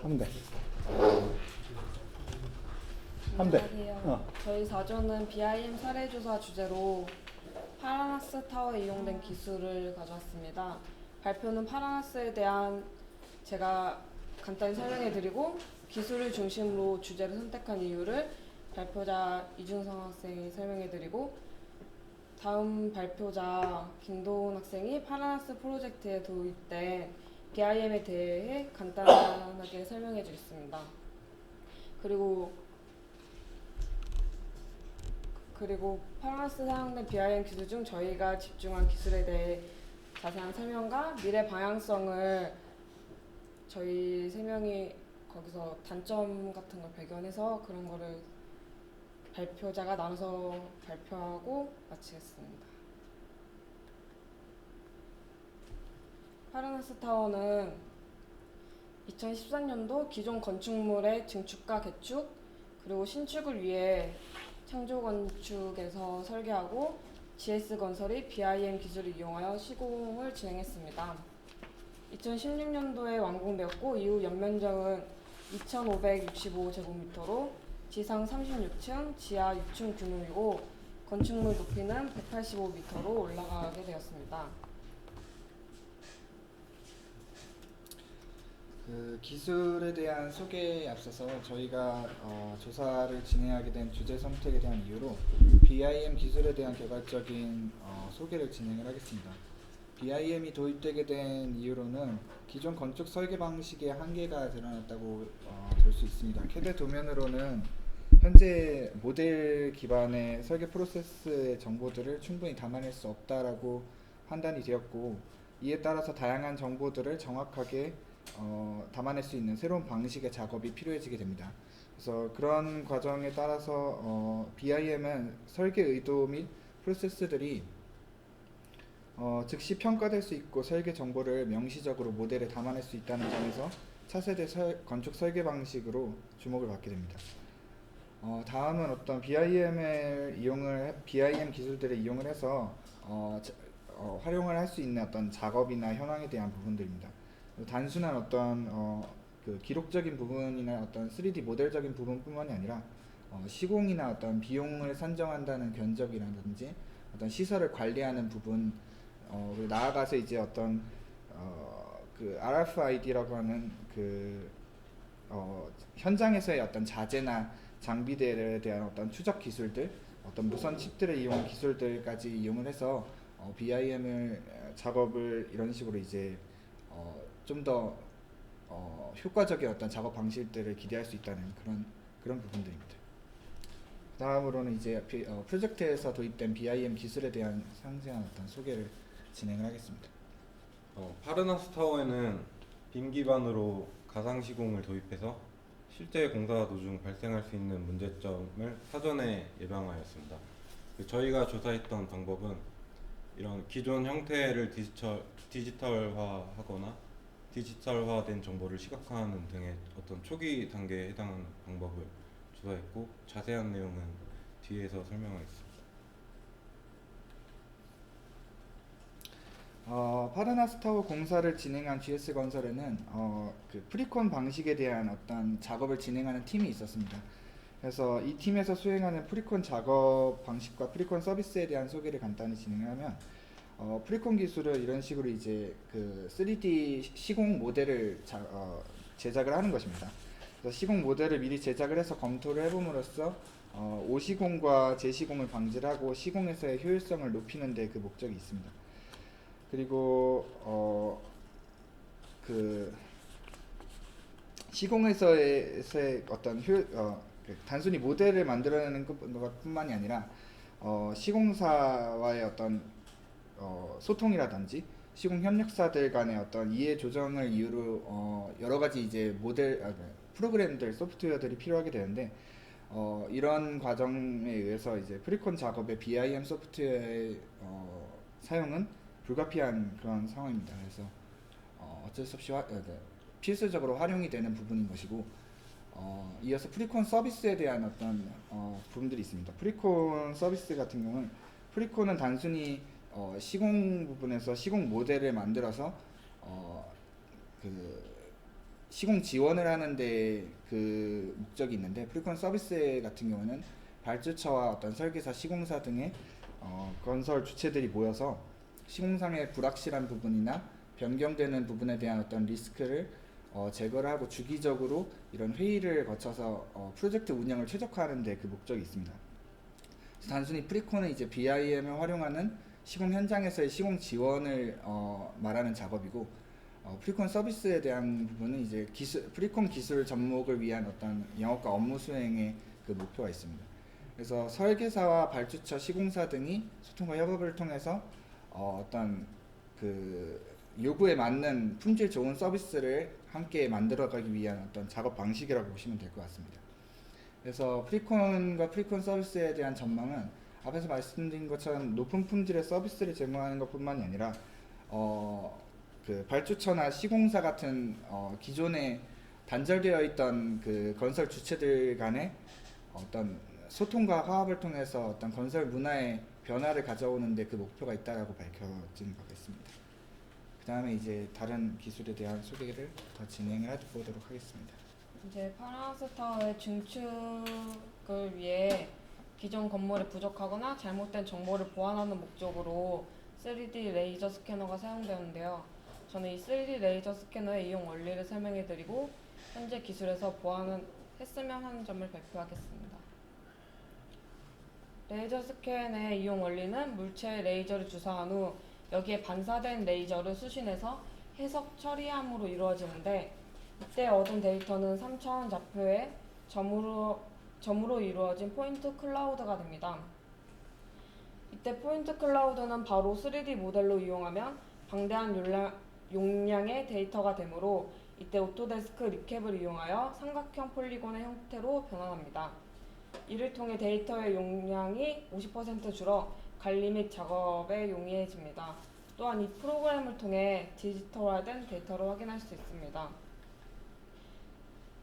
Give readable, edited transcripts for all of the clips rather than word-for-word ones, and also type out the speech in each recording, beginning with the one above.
하면 돼. 하면 돼. 안녕하세요. 저희 4조는 BIM 사례조사 주제로 파라나스 타워에 이용된 기술을 가져왔습니다. 발표는 파라나스에 대한 제가 간단히 설명해드리고 기술을 중심으로 주제를 선택한 이유를 발표자 이준성 학생이 설명해드리고 다음 발표자 김도훈 학생이 파라나스 프로젝트에 도입된 BIM에 대해 간단하게 설명해주겠습니다. 그리고 파라나스 사용된 BIM 기술 중 저희가 집중한 기술에 대해 자세한 설명과 미래 방향성을 저희 세 명이 거기서 단점 같은 걸 발견해서 그런 거를 발표자가 나눠서 발표하고 마치겠습니다. 파라나스 타워는 2013년도 기존 건축물의 증축과 개축 그리고 신축을 위해 창조건축에서 설계하고 GS건설이 BIM 기술을 이용하여 시공을 진행했습니다. 2016년도에 완공되었고 이후 연면적은 2,565제곱미터로 지상 36층, 지하 6층 규모이고 건축물 높이는 185m로 올라가게 되었습니다. 그 기술에 대한 소개에 앞서서 저희가 조사를 진행하게 된 주제 선택에 대한 이유로 BIM 기술에 대한 개괄적인 소개를 진행을 하겠습니다. BIM이 도입되게 된 이유로는 기존 건축 설계 방식의 한계가 드러났다고 볼 수 있습니다. CAD 도면으로는 현재 모델 기반의 설계 프로세스의 정보들을 충분히 담아낼 수 없다라고 판단이 되었고, 이에 따라서 다양한 정보들을 정확하게 담아낼 수 있는 새로운 방식의 작업이 필요해지게 됩니다. 그래서 그런 과정에 따라서 BIM은 설계 의도 및 프로세스들이 즉시 평가될 수 있고 설계 정보를 명시적으로 모델에 담아낼 수 있다는 점에서 차세대 건축 설계 방식으로 주목을 받게 됩니다. 다음은 어떤 BIM 기술들을 이용을 해서 활용을 할 수 있는 어떤 작업이나 현황에 대한 부분들입니다. 단순한 어떤 그 기록적인 부분이나 어떤 3D 모델적인 부분뿐만이 아니라 시공이나 어떤 비용을 산정한다는 견적이라든지 어떤 시설을 관리하는 부분, 그리고 나아가서 이제 어떤 그 RFID라고 하는 그 현장에서의 어떤 자재나 장비들에 대한 어떤 추적 기술들, 어떤 무선 칩들을 이용한 기술들까지 이용을 해서 BIM을 작업을 이런 식으로 이제 좀 더 효과적인 어떤 작업 방식들을 기대할 수 있다는 그런 부분들입니다. 다음으로는 이제 프로젝트에서 도입된 BIM 기술에 대한 상세한 어떤 소개를 진행을 하겠습니다. 파르나스 타워에는 빔 기반으로 가상 시공을 도입해서 실제 공사 도중 발생할 수 있는 문제점을 사전에 예방하였습니다. 저희가 조사했던 방법은 이런 기존 형태를 디지털화하거나 디지털화된 정보를 시각화하는 등의 어떤 초기 단계에 해당하는 방법을 조사했고, 자세한 내용은 뒤에서 설명하겠습니다. 파르나스 타워 공사를 진행한 GS건설에는 그 프리콘 방식에 대한 어떤 작업을 진행하는 팀이 있었습니다. 그래서 이 팀에서 수행하는 프리콘 작업 방식과 프리콘 서비스에 대한 소개를 간단히 진행하면, 프리콘 기술은 이런 식으로 이제 그 3D 시공 모델을 제작을 하는 것입니다. 그래서 시공 모델을 미리 제작을 해서 검토를 해봄으로써 오시공과 재시공을 방지하고 시공에서의 효율성을 높이는 데 그 목적이 있습니다. 그리고 그 시공에서의 어떤 단순히 모델을 만들어내는 것뿐만이 아니라 시공사와의 어떤 소통이라든지 시공 협력사들 간의 어떤 이해 조정을 이유로 여러 가지 이제 프로그램들, 소프트웨어들이 필요하게 되는데, 이런 과정에 의해서 이제 프리콘 작업의 BIM 소프트웨어의 사용은 불가피한 그런 상황입니다. 그래서 어쩔 수 없이 필수적으로 활용이 되는 부분인 것이고, 이어서 프리콘 서비스에 대한 어떤 부분들이 있습니다. 프리콘 서비스 같은 경우는 프리콘은 단순히 시공 부분에서 시공 모델을 만들어서 그 시공 지원을 하는데 그 목적이 있는데, 프리콘 서비스 같은 경우는 발주처와 어떤 설계사, 시공사 등의 건설 주체들이 모여서 시공상의 불확실한 부분이나 변경되는 부분에 대한 어떤 리스크를 제거를 하고 주기적으로 이런 회의를 거쳐서 프로젝트 운영을 최적화하는 데 그 목적이 있습니다. 그래서 단순히 프리콘은 이제 BIM을 활용하는 시공 현장에서의 시공 지원을 말하는 작업이고, 프리콘 서비스에 대한 부분은 이제 프리콘 기술 접목을 위한 어떤 영업과 업무 수행의 그 목표가 있습니다. 그래서 설계사와 발주처, 시공사 등이 소통과 협업을 통해서 어떤 그 요구에 맞는 품질 좋은 서비스를 함께 만들어가기 위한 어떤 작업 방식이라고 보시면 될 것 같습니다. 그래서 프리콘과 프리콘 서비스에 대한 전망은 앞에서 말씀드린 것처럼 높은 품질의 서비스를 제공하는 것뿐만이 아니라 그 발주처나 시공사 같은 기존에 단절되어 있던 그 건설 주체들 간의 어떤 소통과 화합을 통해서 어떤 건설 문화의 변화를 가져오는데 그 목표가 있다라고 밝혀진 바가 있습니다. 그 다음에 이제 다른 기술에 대한 소개를 더 진행을 해보도록 하겠습니다. 이제 파라하우스 타워의 증축을 위해 기존 건물이 부족하거나 잘못된 정보를 보완하는 목적으로 3D 레이저 스캐너가 사용되는데요. 저는 이 3D 레이저 스캐너의 이용 원리를 설명해드리고 현재 기술에서 보완을 했으면 하는 점을 발표하겠습니다. 레이저 스캔의 이용 원리는 물체에 레이저를 주사한 후 여기에 반사된 레이저를 수신해서 해석 처리함으로 이루어지는데, 이때 얻은 데이터는 3차원 좌표의 점으로 이루어진 포인트 클라우드가 됩니다. 이때 포인트 클라우드는 바로 3D 모델로 이용하면 방대한 용량의 데이터가 되므로 이때 오토데스크 리캡을 이용하여 삼각형 폴리곤의 형태로 변환합니다. 이를 통해 데이터의 용량이 50% 줄어 관리 및 작업에 용이해집니다. 또한 이 프로그램을 통해 디지털화된 데이터를 확인할 수 있습니다.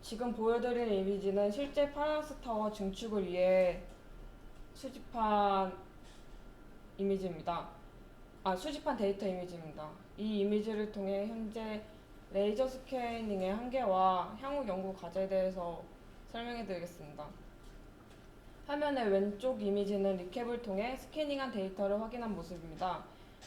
지금 보여드린 이미지는 실제 파라하우스 타워 증축을 위해 수집한 데이터 이미지입니다. 이 이미지를 통해 현재 레이저 스캐닝의 한계와 향후 연구 과제에 대해서 설명해 드리겠습니다. 화면의 왼쪽 이미지는 리캡을 통해 스캐닝한 데이터를 확인한 모습입니다.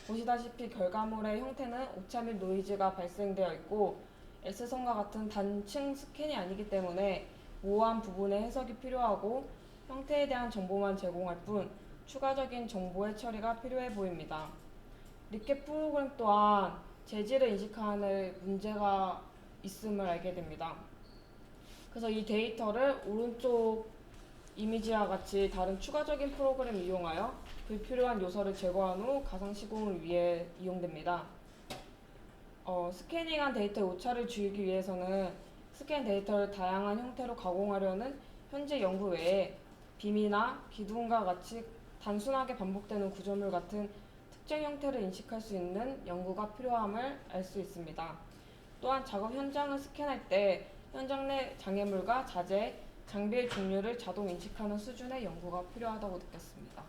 보시다시피 결과물의 형태는 오차 및 노이즈가 발생되어 있고 S선과 같은 단층 스캔이 아니기 때문에 모호한 부분의 해석이 필요하고 형태에 대한 정보만 제공할 뿐 추가적인 정보의 처리가 필요해 보입니다. 리캡 프로그램 또한 재질을 인식하는 문제가 있음을 알게 됩니다. 그래서 이 데이터를 오른쪽 이미지와 같이 다른 추가적인 프로그램을 이용하여 불필요한 요소를 제거한 후 가상 시공을 위해 이용됩니다. 스캐닝한 데이터의 오차를 줄이기 위해서는 스캔 데이터를 다양한 형태로 가공하려는 현재 연구 외에 빔이나 기둥과 같이 단순하게 반복되는 구조물 같은 특정 형태를 인식할 수 있는 연구가 필요함을 알 수 있습니다. 또한 작업 현장을 스캔할 때 현장 내 장애물과 자재, 장비의 종류를 자동 인식하는 수준의 연구가 필요하다고 느꼈습니다.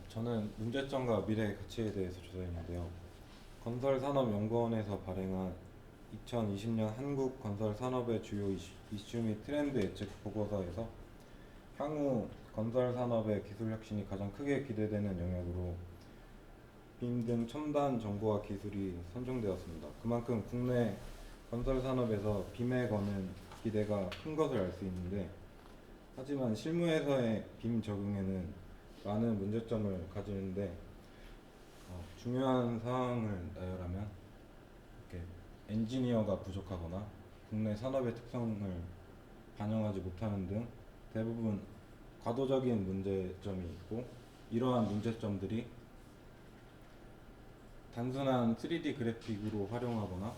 저는 문제점과 미래의 가치에 대해서 조사했는데요. 건설산업연구원에서 발행한 2020년 한국 건설산업의 주요 이슈 및 트렌드 예측 보고서에서 향후 건설산업의 기술 혁신이 가장 크게 기대되는 영역으로 빔 등 첨단 정보와 기술이 선정되었습니다. 그만큼 국내 건설산업에서 빔에 거는 기대가 큰 것을 알 수 있는데, 하지만 실무에서의 빔 적용에는 많은 문제점을 가지는데, 중요한 사항을 나열하면 이렇게 엔지니어가 부족하거나 국내 산업의 특성을 반영하지 못하는 등 대부분 과도적인 문제점이 있고, 이러한 문제점들이 단순한 3D 그래픽으로 활용하거나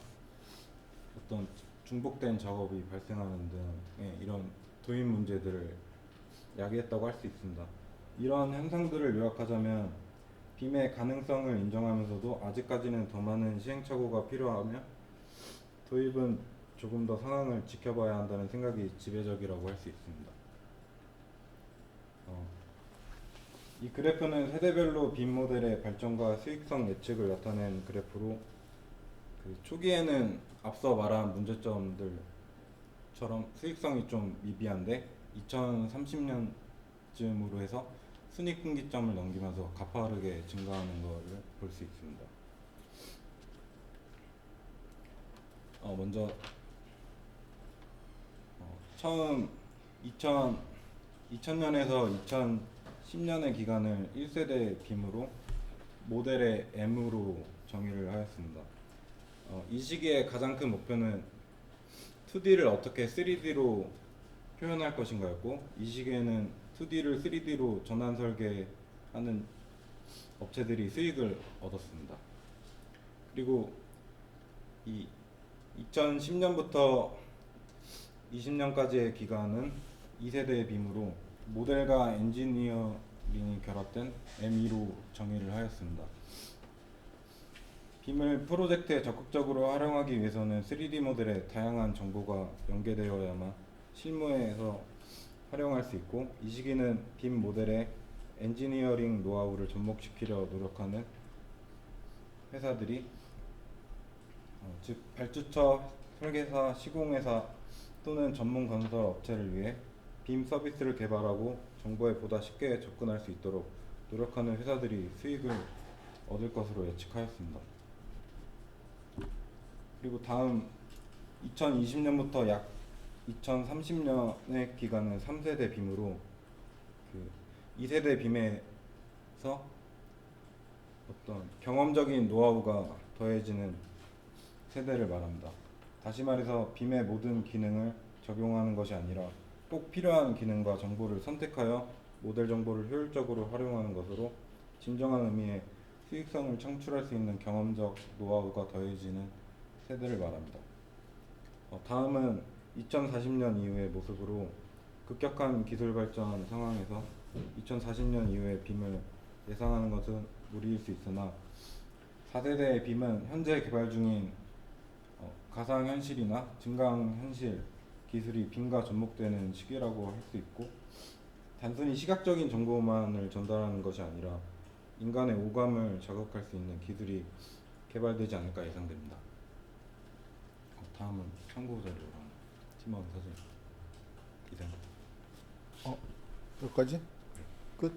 어떤 중복된 작업이 발생하는 등의 이런 도입 문제들을 야기했다고 할 수 있습니다. 이런 현상들을 요약하자면 빔의 가능성을 인정하면서도 아직까지는 더 많은 시행착오가 필요하며 도입은 조금 더 상황을 지켜봐야 한다는 생각이 지배적이라고 할 수 있습니다. 이 그래프는 세대별로 빔 모델의 발전과 수익성 예측을 나타낸 그래프로 그 초기에는 앞서 말한 문제점들처럼 수익성이 좀 미비한데 2030년쯤으로 해서 순익분기점을 넘기면서 가파르게 증가하는 것을 볼 수 있습니다. 먼저 처음 2000년에서 2010년의 기간을 1세대 빔으로 모델의 M으로 정의를 하였습니다. 이 시기의 가장 큰 목표는 2D를 어떻게 3D로 표현할 것인가였고, 이 시기에는 2D를 3D로 전환 설계하는 업체들이 수익을 얻었습니다. 그리고 이 2010년부터 20년까지의 기간은 2세대의 빔으로 모델과 엔지니어링이 결합된 M2로 정의를 하였습니다. 빔을 프로젝트에 적극적으로 활용하기 위해서는 3D 모델에 다양한 정보가 연계되어야만 실무에서 활용할 수 있고, 이 시기는 빔 모델의 엔지니어링 노하우를 접목시키려 노력하는 회사들이 즉 발주처, 설계사, 시공회사 또는 전문 건설 업체를 위해 빔 서비스를 개발하고 정보에 보다 쉽게 접근할 수 있도록 노력하는 회사들이 수익을 얻을 것으로 예측하였습니다. 그리고 다음 2020년부터 약 2030년의 기간은 3세대 빔으로 2세대 빔에서 어떤 경험적인 노하우가 더해지는 세대를 말합니다. 다시 말해서 빔의 모든 기능을 적용하는 것이 아니라 꼭 필요한 기능과 정보를 선택하여 모델 정보를 효율적으로 활용하는 것으로 진정한 의미의 수익성을 창출할 수 있는 경험적 노하우가 더해지는 세대를 말합니다. 다음은 2040년 이후의 모습으로 급격한 기술 발전 상황에서 2040년 이후의 빔을 예상하는 것은 무리일 수 있으나 4세대의 빔은 현재 개발 중인 가상현실이나 증강현실 기술이 빔과 접목되는 시기라고 할 수 있고, 단순히 시각적인 정보만을 전달하는 것이 아니라 인간의 오감을 자극할 수 있는 기술이 개발되지 않을까 예상됩니다. 다음은 참고 자료랑 팀원 사진 이상. 여기까지? 끝?